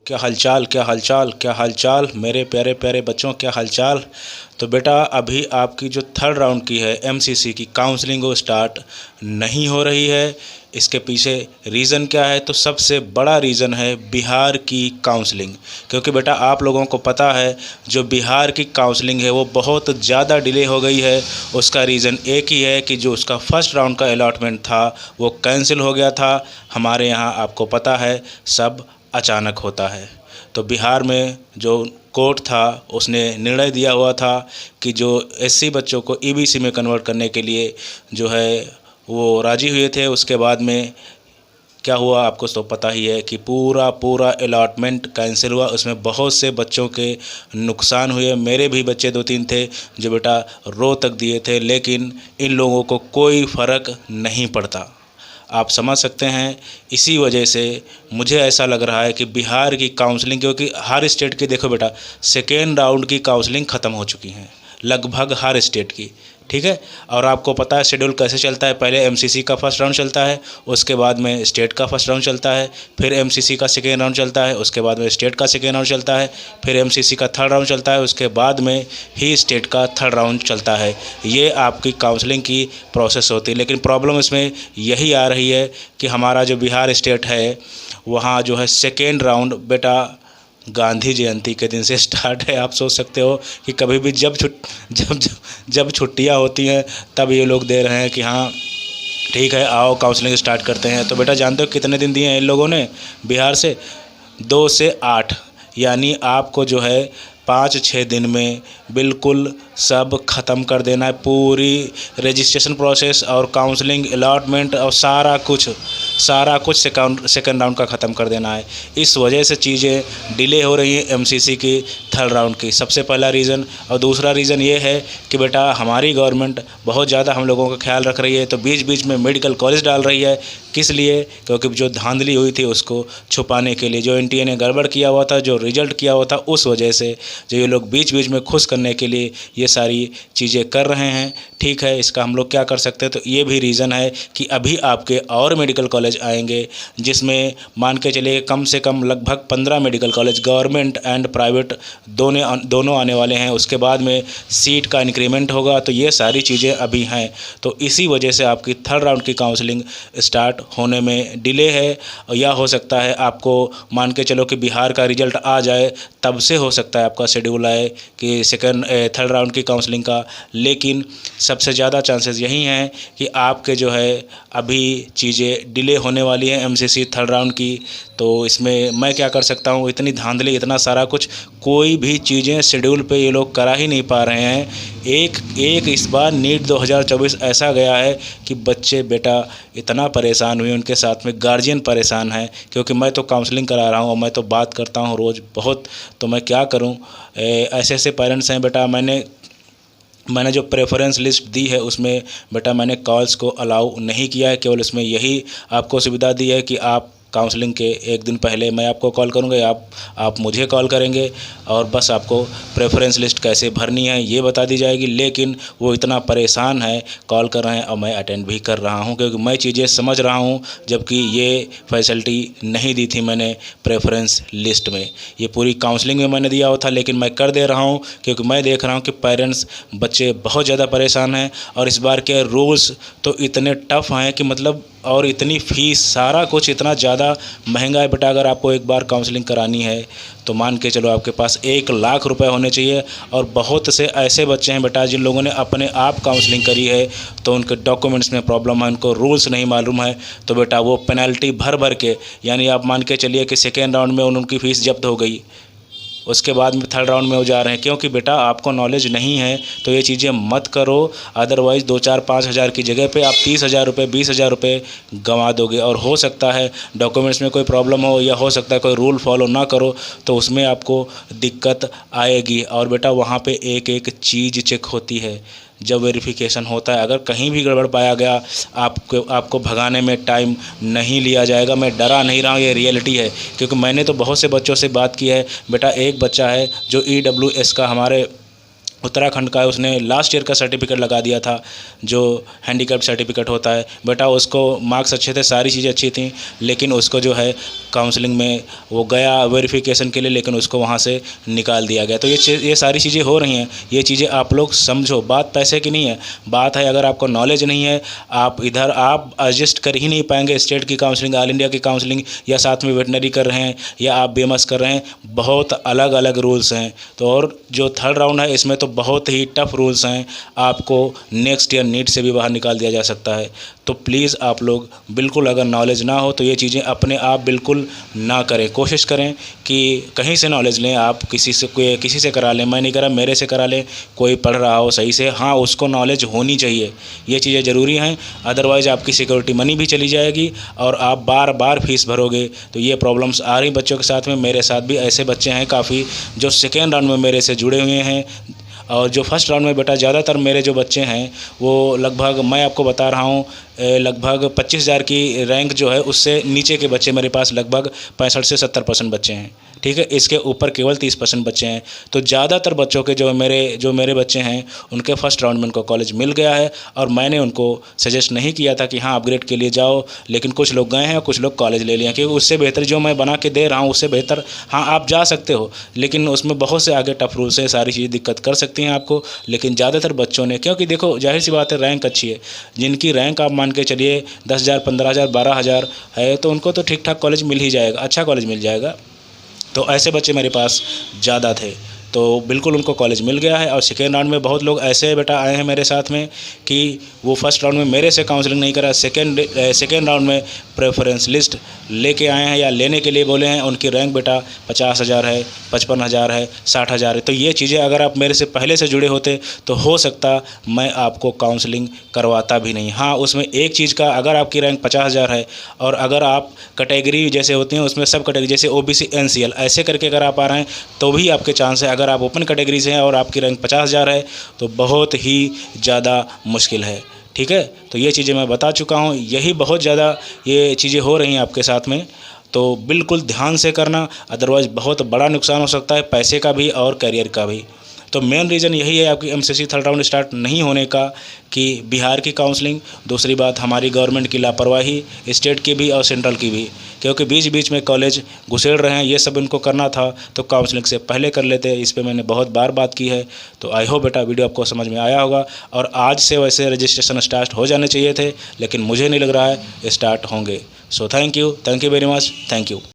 क्या हालचाल, क्या हालचाल, क्या हालचाल मेरे प्यारे प्यारे बच्चों, क्या हालचाल। तो बेटा अभी आपकी जो थर्ड राउंड की है एमसीसी की काउंसलिंग वो स्टार्ट नहीं हो रही है। इसके पीछे रीज़न क्या है? तो सबसे बड़ा रीज़न है बिहार की काउंसलिंग। क्योंकि बेटा आप लोगों को पता है जो बिहार की काउंसलिंग है वो बहुत ज़्यादा डिले हो गई है। उसका रीज़न एक ही है कि जो उसका फर्स्ट राउंड का अलॉटमेंट था वो कैंसिल हो गया था। हमारे यहाँ आपको पता है सब अचानक होता है। तो बिहार में जो कोर्ट था उसने निर्णय दिया हुआ था कि जो एससी बच्चों को ईबीसी में कन्वर्ट करने के लिए जो है वो राज़ी हुए थे। उसके बाद में क्या हुआ आपको तो पता ही है कि पूरा पूरा अलॉटमेंट कैंसिल हुआ। उसमें बहुत से बच्चों के नुकसान हुए। मेरे भी बच्चे 2-3 थे जो बेटा रो तक दिए थे, लेकिन इन लोगों को कोई फ़र्क नहीं पड़ता। आप समझ सकते हैं। इसी वजह से मुझे ऐसा लग रहा है कि बिहार की काउंसलिंग, क्योंकि हर स्टेट की देखो बेटा सेकेंड राउंड की काउंसलिंग ख़त्म हो चुकी हैं लगभग हर स्टेट की, ठीक है। और आपको पता है शेड्यूल कैसे चलता है। पहले एमसीसी का फर्स्ट राउंड चलता है, उसके बाद में स्टेट का फर्स्ट राउंड चलता है, फिर एमसीसी का सेकेंड राउंड चलता है, उसके बाद में स्टेट का सेकेंड राउंड चलता है, फिर एमसीसी का थर्ड राउंड चलता है, उसके बाद में ही स्टेट का थर्ड राउंड चलता है। ये आपकी काउंसलिंग की प्रोसेस होती है। लेकिन प्रॉब्लम इसमें यही आ रही है कि हमारा जो बिहार स्टेट है वहाँ जो है सेकेंड राउंड बेटा गांधी जयंती के दिन से स्टार्ट है। आप सोच सकते हो कि कभी भी जब जब छुट्टियां होती हैं तब ये लोग दे रहे हैं कि हाँ ठीक है आओ काउंसलिंग स्टार्ट करते हैं। तो बेटा जानते हो कितने दिन दिए हैं इन लोगों ने बिहार से? 2 से 8, यानी आपको जो है 5-6 दिन में बिल्कुल सब ख़त्म कर देना है। पूरी रजिस्ट्रेशन प्रोसेस और काउंसलिंग अलॉटमेंट और सारा कुछ सेकंड राउंड का ख़त्म कर देना है। इस वजह से चीज़ें डिले हो रही हैं एमसीसी की थर्ड राउंड की, सबसे पहला रीज़न। और दूसरा रीज़न ये है कि बेटा हमारी गवर्नमेंट बहुत ज़्यादा हम लोगों का ख्याल रख रही है, तो बीच बीच में मेडिकल कॉलेज डाल रही है। किस लिए? क्योंकि जो धांधली हुई थी उसको छुपाने के लिए, जो एनटीए ने गड़बड़ किया हुआ था, जो रिजल्ट किया हुआ था, उस वजह से जो ये लोग बीच बीच में खुश करने के लिए ये सारी चीज़ें कर रहे हैं। ठीक है, इसका हम लोग क्या कर सकते हैं? तो ये भी रीज़न है कि अभी आपके और मेडिकल कॉलेज आएंगे, जिसमें मान के चलिए कम से कम लगभग 15 medical college government and private दोनों आने वाले हैं। उसके बाद में सीट का इंक्रीमेंट होगा। तो ये सारी चीज़ें अभी हैं। तो इसी वजह से आपकी थर्ड राउंड की काउंसलिंग स्टार्ट होने में डिले है। या हो सकता है आपको मान के चलो कि बिहार का रिजल्ट आ जाए तब से हो सकता है आपका शेड्यूल आए कि थर्ड राउंड की काउंसलिंग का। लेकिन सबसे ज़्यादा चांसेस यही हैं कि आपके जो है अभी चीज़ें डिले होने वाली हैं एमसीसी थर्ड राउंड की। तो इसमें मैं क्या कर सकता हूँ? इतनी धांधली, इतना सारा कुछ, कोई भी चीज़ें शेड्यूल पे ये लोग करा ही नहीं पा रहे हैं। एक इस बार नीट 2024 ऐसा गया है कि बच्चे बेटा इतना परेशान हुए, उनके साथ में गार्जियन परेशान है। क्योंकि मैं तो काउंसलिंग करा रहा हूँ और मैं तो बात करता हूँ रोज़ बहुत, तो मैं क्या करूँ। ऐसे ऐसे पेरेंट्स हैं बेटा। मैंने जो प्रेफरेंस लिस्ट दी है उसमें बेटा मैंने कॉल्स को अलाउ नहीं किया है। केवल इसमें यही आपको सुविधा दी है कि आप काउंसलिंग के एक दिन पहले मैं आपको कॉल करूँगा या आप मुझे कॉल करेंगे, और बस आपको प्रेफरेंस लिस्ट कैसे भरनी है ये बता दी जाएगी। लेकिन वो इतना परेशान है, कॉल कर रहे हैं और मैं अटेंड भी कर रहा हूँ क्योंकि मैं चीज़ें समझ रहा हूँ, जबकि ये फैसिलिटी नहीं दी थी मैंने प्रेफरेंस लिस्ट में। ये पूरी काउंसलिंग में मैंने दिया हुआ था, लेकिन मैं कर दे रहा हूँ क्योंकि मैं देख रहा हूँ कि पेरेंट्स बच्चे बहुत ज़्यादा परेशान हैं। और इस बार के रूल्स तो इतने टफ हैं कि मतलब, और इतनी फ़ीस, सारा कुछ इतना ज़्यादा महंगा है बेटा। अगर आपको एक बार काउंसलिंग करानी है तो मान के चलो आपके पास 1 लाख रुपए होने चाहिए। और बहुत से ऐसे बच्चे हैं बेटा जिन लोगों ने अपने आप काउंसलिंग करी है तो उनके डॉक्यूमेंट्स में प्रॉब्लम है, उनको रूल्स नहीं मालूम है, तो बेटा वो पेनल्टी भर भर के, यानी आप मान के चलिए कि सेकेंड राउंड में उनकी फ़ीस जब्त हो गई, उसके बाद में थर्ड राउंड में वो जा रहे हैं। क्योंकि बेटा आपको नॉलेज नहीं है तो ये चीज़ें मत करो। अदरवाइज़ 2-4-5 हज़ार की जगह पे आप 30,000 रुपये 20,000 रुपये गंवा दोगे। और हो सकता है डॉक्यूमेंट्स में कोई प्रॉब्लम हो, या हो सकता है कोई रूल फॉलो ना करो, तो उसमें आपको दिक्कत आएगी। और बेटा वहाँ पे एक एक चीज़ चेक होती है जब वेरिफिकेशन होता है। अगर कहीं भी गड़बड़ पाया गया आपको भगाने में टाइम नहीं लिया जाएगा। मैं डरा नहीं रहा हूँ, ये रियलिटी है। क्योंकि मैंने तो बहुत से बच्चों से बात की है बेटा। एक बच्चा है जो EWS का हमारे उत्तराखंड का है, उसने लास्ट ईयर का सर्टिफिकेट लगा दिया था जो हैंडीकैप सर्टिफिकेट होता है। बेटा उसको मार्क्स अच्छे थे, सारी चीज़ें अच्छी थी, लेकिन उसको जो है काउंसलिंग में वो गया वेरिफिकेशन के लिए, लेकिन उसको वहाँ से निकाल दिया गया। तो ये सारी चीज़ें हो रही हैं, ये चीज़ें आप लोग समझो। बात पैसे की नहीं है, बात है अगर आपको नॉलेज नहीं है, आप इधर आप एडजस्ट कर ही नहीं पाएंगे स्टेट की काउंसलिंग, ऑल इंडिया की काउंसलिंग, या साथ में वेटनरी कर रहे हैं या आप BMS कर रहे हैं, बहुत अलग अलग रूल्स हैं। तो और जो थर्ड राउंड है इसमें तो बहुत ही टफ रूल्स हैं, आपको नेक्स्ट ईयर नीट से भी बाहर निकाल दिया जा सकता है। तो प्लीज़ आप लोग बिल्कुल, अगर नॉलेज ना हो तो ये चीज़ें अपने आप बिल्कुल ना करें। कोशिश करें कि कहीं से नॉलेज लें, आप किसी से करा लें, मैं नहीं करा, मेरे से करा लें, कोई पढ़ रहा हो सही से, हाँ उसको नॉलेज होनी चाहिए, ये चीज़ें ज़रूरी हैं। अदरवाइज़ आपकी सिक्योरिटी मनी भी चली जाएगी और आप बार बार फीस भरोगे। तो ये प्रॉब्लम्स आ रही बच्चों के साथ में, मेरे साथ भी ऐसे बच्चे हैं काफ़ी जो सेकेंड राउंड में मेरे से जुड़े हुए हैं। और जो फर्स्ट राउंड में बेटा ज़्यादातर मेरे जो बच्चे हैं वो लगभग, मैं आपको बता रहा हूँ, लगभग 25,000 की रैंक जो है उससे नीचे के बच्चे मेरे पास लगभग 65 से 70% बच्चे हैं। ठीक है, इसके ऊपर केवल 30% बच्चे हैं। तो ज़्यादातर बच्चों के जो मेरे बच्चे हैं उनके फर्स्ट राउंड में उनको कॉलेज मिल गया है, और मैंने उनको सजेस्ट नहीं किया था कि हाँ अपग्रेड के लिए जाओ, लेकिन कुछ लोग गए हैं और कुछ लोग कॉलेज ले लिए हैं, क्योंकि उससे बेहतर जो मैं बना के दे रहा हूँ उससे बेहतर, हाँ आप जा सकते हो, लेकिन उसमें बहुत से आगे टफ रूल्स हैं, सारी चीज़ें दिक्कत कर सकती हैं आपको। लेकिन ज़्यादातर बच्चों ने, क्योंकि देखो जाहिर सी बात है रैंक अच्छी है, जिनकी रैंक आप मान के चलिए 10,000 15,000 12,000 है, तो उनको तो ठीक ठाक कॉलेज मिल ही जाएगा, अच्छा कॉलेज मिल जाएगा। तो ऐसे बच्चे मेरे पास ज़्यादा थे, तो बिल्कुल उनको कॉलेज मिल गया है। और सेकेंड राउंड में बहुत लोग ऐसे बेटा आए हैं मेरे साथ में कि वो फर्स्ट राउंड में मेरे से काउंसलिंग नहीं करा, सेकेंड राउंड में प्रेफरेंस लिस्ट लेके आए हैं या लेने के लिए बोले हैं, उनकी रैंक बेटा 50,000 है, 55,000 है, 60,000 है। तो ये चीज़ें अगर आप मेरे से पहले से जुड़े होते तो हो सकता मैं आपको काउंसलिंग करवाता भी नहीं। हाँ उसमें एक चीज़ का, अगर आपकी रैंक 50,000 है और अगर आप कैटेगरी जैसे होती हैं उसमें सब कैटेगरी जैसे OBC NCL ऐसे करके अगर आप आ रहे हैं तो भी आपके चांस है। अगर आप ओपन कैटेगरी से हैं और आपकी रैंक 50,000 है तो बहुत ही ज़्यादा मुश्किल है। ठीक है, तो ये चीज़ें मैं बता चुका हूँ, यही बहुत ज़्यादा ये चीज़ें हो रही हैं आपके साथ में, तो बिल्कुल ध्यान से करना, अदरवाइज़ बहुत बड़ा नुकसान हो सकता है, पैसे का भी और करियर का भी। तो मेन रीज़न यही है आपकी MCC थर्ड राउंड स्टार्ट नहीं होने का कि बिहार की काउंसलिंग, दूसरी बात हमारी गवर्नमेंट की लापरवाही, स्टेट की भी और सेंट्रल की भी, क्योंकि बीच बीच में कॉलेज घुसेड़ रहे हैं, ये सब इनको करना था तो काउंसलिंग से पहले कर लेते। इस पे मैंने बहुत बार बात की है। तो आई होप बेटा वीडियो आपको समझ में आया होगा, और आज से वैसे रजिस्ट्रेशन स्टार्ट हो जाने चाहिए थे, लेकिन मुझे नहीं लग रहा है स्टार्ट होंगे। So thank you very much, thank you.